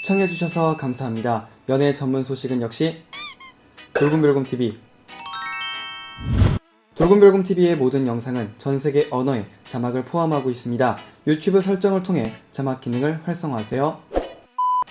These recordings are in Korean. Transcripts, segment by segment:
시청해주셔서 감사합니다. 연애 전문 소식은 역시 돌곰별곰TV. 돌곰별곰TV의 모든 영상은 전세계 언어에 자막을 포함하고 있습니다. 유튜브 설정을 통해 자막 기능을 활성화하세요.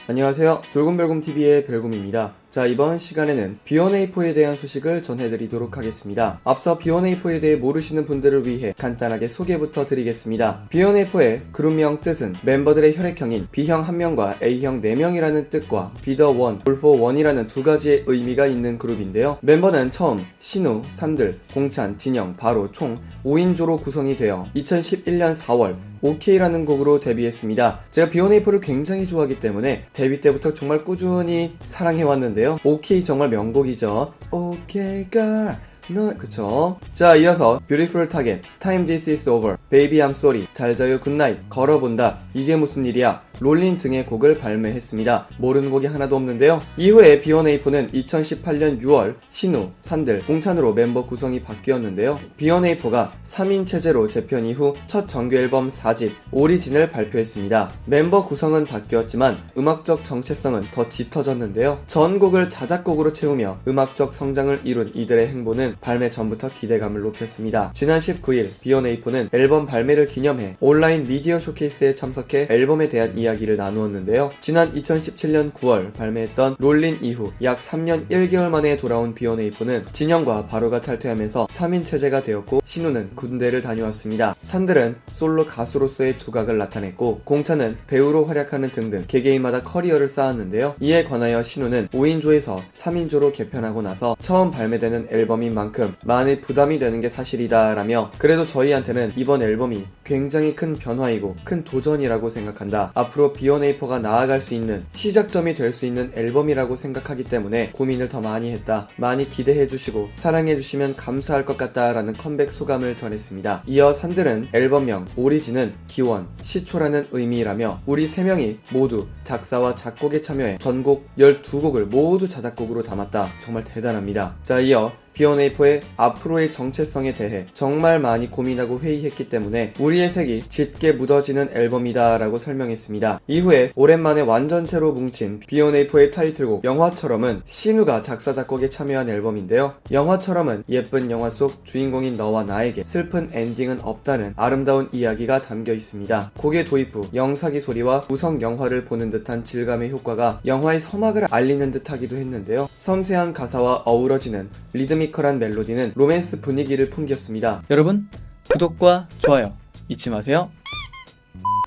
안녕하세요. 돌곰별곰TV의 별곰입니다. 자, 이번 시간에는 B1A4에 대한 소식을 전해드리도록 하겠습니다. 앞서 B1A4에 대해 모르시는 분들을 위해 간단하게 소개부터 드리겠습니다. B1A4의 그룹명 뜻은 멤버들의 혈액형인 B형 1명과 A형 4명이라는 뜻과 Be the one, all for one이라는 두 가지의 의미가 있는 그룹인데요. 멤버는 처음 신우, 산들, 공찬, 진영, 바로 총 5인조로 구성이 되어 2011년 4월 OK라는 곡으로 데뷔했습니다. 제가 B1A4를 굉장히 좋아하기 때문에 데뷔 때부터 정말 꾸준히 사랑해왔는데요. OK 정말 명곡이죠. OK girl 너 그쵸? 자, 이어서 Beautiful Target, Time This Is Over, Baby I'm Sorry, 잘 자요 굿나잇, 걸어본다, 이게 무슨 일이야, 롤린 등의 곡을 발매했습니다. 모르는 곡이 하나도 없는데요. 이후에 B1A4는 2018년 6월 신우, 산들, 공찬으로 멤버 구성이 바뀌었는데요. B1A4가 3인 체제로 재편 이후 첫 정규 앨범 4집 오리진을 발표했습니다. 멤버 구성은 바뀌었지만 음악적 정체성은 더 짙어졌는데요. 전곡을 자작곡으로 채우며 음악적 성장을 이룬 이들의 행보는 발매 전부터 기대감을 높였습니다. 지난 19일 B1A4는 앨범 발매를 기념해 온라인 미디어 쇼케이스에 참석해 앨범에 대한 이야기를 나누었는데요. 지난 2017년 9월 발매했던 롤린 이후 약 3년 1개월 만에 돌아온 B1A4는 진영과 바로가 탈퇴하면서 3인 체제가 되었고 신우는 군대를 다녀왔습니다. 산들은 솔로 가수로서의 두각을 나타냈고 공찬은 배우로 활약하는 등등 개개인마다 커리어를 쌓았는데요. 이에 관하여 신우는 5인조에서 3인조로 개편하고 나서 처음 발매되는 앨범인 만큼 많이 부담이 되는 게 사실이다 라며 그래도 저희한테는 이번 앨범이 굉장히 큰 변화이고 큰 도전이라고 생각한다. 앞으로 B1A4가 나아갈 수 있는 시작점이 될 수 있는 앨범이라고 생각하기 때문에 고민을 더 많이 했다. 많이 기대해주시고 사랑해주시면 감사할 것 같다 라는 컴백 소감을 전했습니다. 이어 산들은 앨범명 오리진은 기원, 시초라는 의미라며 우리 3명이 모두 작사와 작곡에 참여해 전곡 12곡을 모두 자작곡으로 담았다. 정말 대단합니다. 자, 이어 B1A4의 앞으로의 정체성에 대해 정말 많이 고민하고 회의했기 때문에 우리의 색이 짙게 묻어지는 앨범이다 라고 설명했습니다. 이후에 오랜만에 완전체로 뭉친 B1A4의 타이틀곡 영화처럼은 신우가 작사 작곡에 참여한 앨범인데요. 영화처럼은 예쁜 영화 속 주인공인 너와 나에게 슬픈 엔딩은 없다는 아름다운 이야기가 담겨 있습니다. 곡의 도입 후 영사기 소리와 무성 영화를 보는 듯한 질감의 효과가 영화의 서막을 알리는 듯 하기도 했는데요. 섬세한 가사와 어우러지는 리드미컬한 멜로디는 로맨스 분위기를 풍겼습니다. 여러분, 구독과 좋아요 잊지 마세요.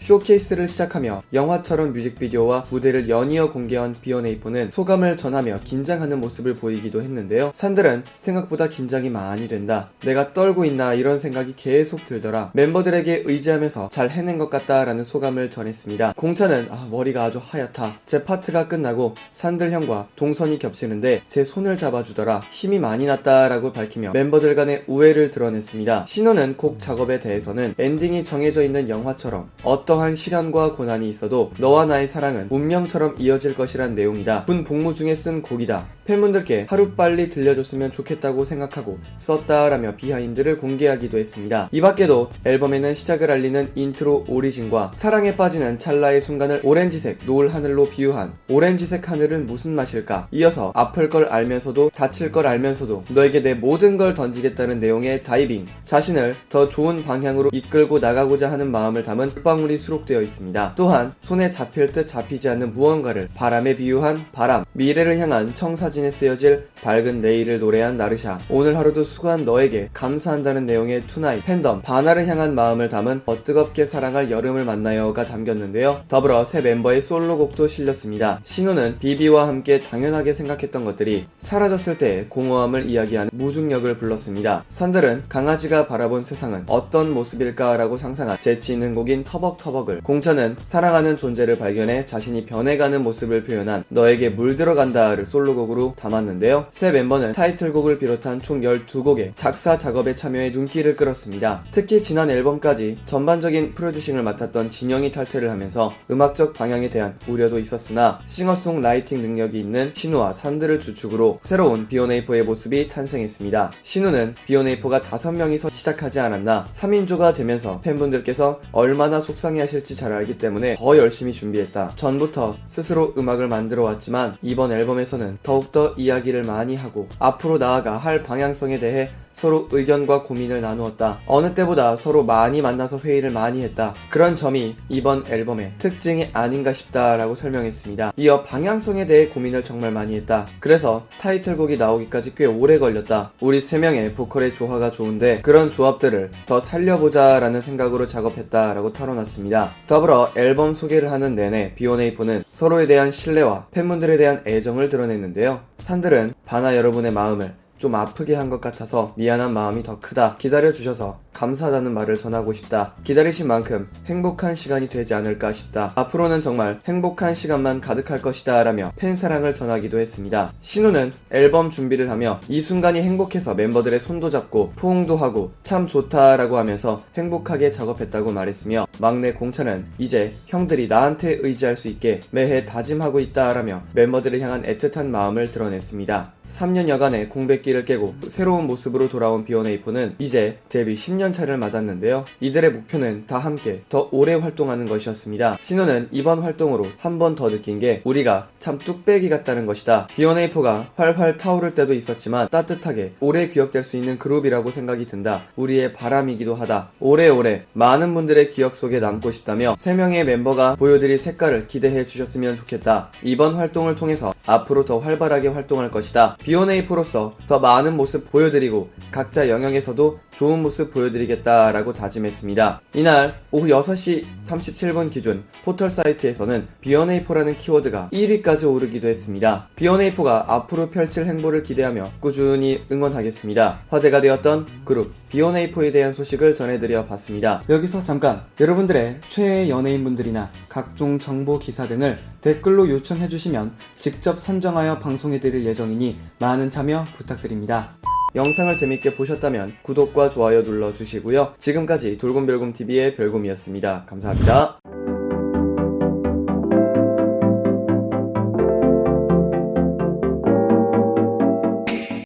쇼케이스를 시작하며 영화처럼 뮤직비디오와 무대를 연이어 공개한 B1A4는 소감을 전하며 긴장하는 모습을 보이기도 했는데요. 산들은 생각보다 긴장이 많이 된다. 내가 떨고 있나 이런 생각이 계속 들더라. 멤버들에게 의지하면서 잘 해낸 것 같다 라는 소감을 전했습니다. 공찬은 머리가 아주 하얗다. 제 파트가 끝나고 산들 형과 동선이 겹치는데 제 손을 잡아주더라. 힘이 많이 났다 라고 밝히며 멤버들 간의 우애를 드러냈습니다. 신호는 곡 작업에 대해서는 엔딩이 정해져 있는 영화처럼 어떠한 시련과 고난이 있어도 너와 나의 사랑은 운명처럼 이어질 것이란 내용이다. 군 복무 중에 쓴 곡이다. 팬분들께 하루빨리 들려줬으면 좋겠다고 생각하고 썼다라며 비하인드를 공개하기도 했습니다. 이 밖에도 앨범에는 시작을 알리는 인트로 오리진과 사랑에 빠지는 찰나의 순간을 오렌지색 노을 하늘로 비유한 오렌지색 하늘은 무슨 맛일까? 이어서 아플 걸 알면서도 다칠 걸 알면서도 너에게 내 모든 걸 던지겠다는 내용의 다이빙, 자신을 더 좋은 방향으로 이끌고 나가고자 하는 마음을 담은 물방울이 수록되어 있습니다. 또한 손에 잡힐 듯 잡히지 않는 무언가를 바람에 비유한 바람, 미래를 향한 청사진에 쓰여질 밝은 내일을 노래한 나르샤, 오늘 하루도 수고한 너에게 감사한다는 내용의 투나잇, 팬덤, 바나를 향한 마음을 담은 뜨겁게 사랑할 여름을 만나요가 담겼는데요. 더불어 새 멤버의 솔로곡도 실렸습니다. 신우는 비비와 함께 당연하게 생각했던 것들이 사라졌을 때의 공허함을 이야기하는 무중력을 불렀습니다. 산들은 강아지가 바라본 세상은 어떤 모습일까 라고 상상한 재치 있는 곡인 터벅터벅을, 공찬은 사랑하는 존재를 발견해 자신이 변해가는 모습을 표현한 너에게 물들어간다를 솔로곡으로 모습으로 담았는데요. 새 멤버는 타이틀곡을 비롯한 총 12곡의 작사 작업에 참여해 눈길을 끌었습니다. 특히 지난 앨범까지 전반적인 프로듀싱을 맡았던 진영이 탈퇴를 하면서 음악적 방향에 대한 우려도 있었으나 싱어송라이팅 능력이 있는 신우와 산드를 주축으로 새로운 비욘에이포의 모습이 탄생했습니다. 신우는 비욘에이포가 5명이서 시작하지 않았나 3인조가 되면서 팬분들께서 얼마나 속상해하실지 잘 알기 때문에 더 열심히 준비했다. 전부터 스스로 음악을 만들어 왔지만 이번 앨범에서는 더욱더 이야기를 많이 하고 앞으로 나아가 할 방향성에 대해 서로 의견과 고민을 나누었다. 어느 때보다 서로 많이 만나서 회의를 많이 했다. 그런 점이 이번 앨범의 특징이 아닌가 싶다라고 설명했습니다. 이어 방향성에 대해 고민을 정말 많이 했다. 그래서 타이틀곡이 나오기까지 꽤 오래 걸렸다. 우리 3명의 보컬의 조화가 좋은데 그런 조합들을 더 살려보자 라는 생각으로 작업했다라고 털어놨습니다. 더불어 앨범 소개를 하는 내내 비욘에이포는 서로에 대한 신뢰와 팬분들에 대한 애정을 드러냈는데요. 산들은 바나 여러분의 마음을 좀 아프게 한 것 같아서 미안한 마음이 더 크다. 기다려주셔서 감사하다는 말을 전하고 싶다. 기다리신 만큼 행복한 시간이 되지 않을까 싶다. 앞으로는 정말 행복한 시간만 가득할 것이다 라며 팬사랑을 전하기도 했습니다. 신우는 앨범 준비를 하며 이 순간이 행복해서 멤버들의 손도 잡고 포옹도 하고 참 좋다 라고 하면서 행복하게 작업했다고 말했으며 막내 공찬은 이제 형들이 나한테 의지할 수 있게 매해 다짐하고 있다 라며 멤버들을 향한 애틋한 마음을 드러냈습니다. 3년여간의 공백기를 깨고 새로운 모습으로 돌아온 비욘에이포는 이제 데뷔 10년 차를 맞았는데요. 이들의 목표는 다 함께 더 오래 활동하는 것이었습니다. 신우는 이번 활동으로 한 번 더 느낀 게 우리가 참 뚝배기 같다는 것이다. 비욘에이포가 활활 타오를 때도 있었지만 따뜻하게 오래 기억될 수 있는 그룹이라고 생각이 든다. 우리의 바람이기도 하다. 오래오래 많은 분들의 기억 속에 남고 싶다며 3명의 멤버가 보여드릴 색깔을 기대해 주셨으면 좋겠다. 이번 활동을 통해서 앞으로 더 활발하게 활동할 것이다. 비욘에이포로서 더 많은 모습 보여드리고 각자 영역에서도 좋은 모습 보여드리겠다라고 다짐했습니다. 이날 오후 6시 37분 기준 포털 사이트에서는 비욘에이포라는 키워드가 1위까지 오르기도 했습니다. 비욘에이포가 앞으로 펼칠 행보를 기대하며 꾸준히 응원하겠습니다. 화제가 되었던 그룹 비욘에이포에 대한 소식을 전해드려 봤습니다. 여기서 잠깐 여러분들의 최애 연예인분들이나 각종 정보 기사 등을 댓글로 요청해주시면 직접 선정하여 방송해드릴 예정이니 많은 참여 부탁드립니다. 영상을 재밌게 보셨다면 구독과 좋아요 눌러주시고요. 지금까지 돌곰별곰TV의 별곰이었습니다. 감사합니다.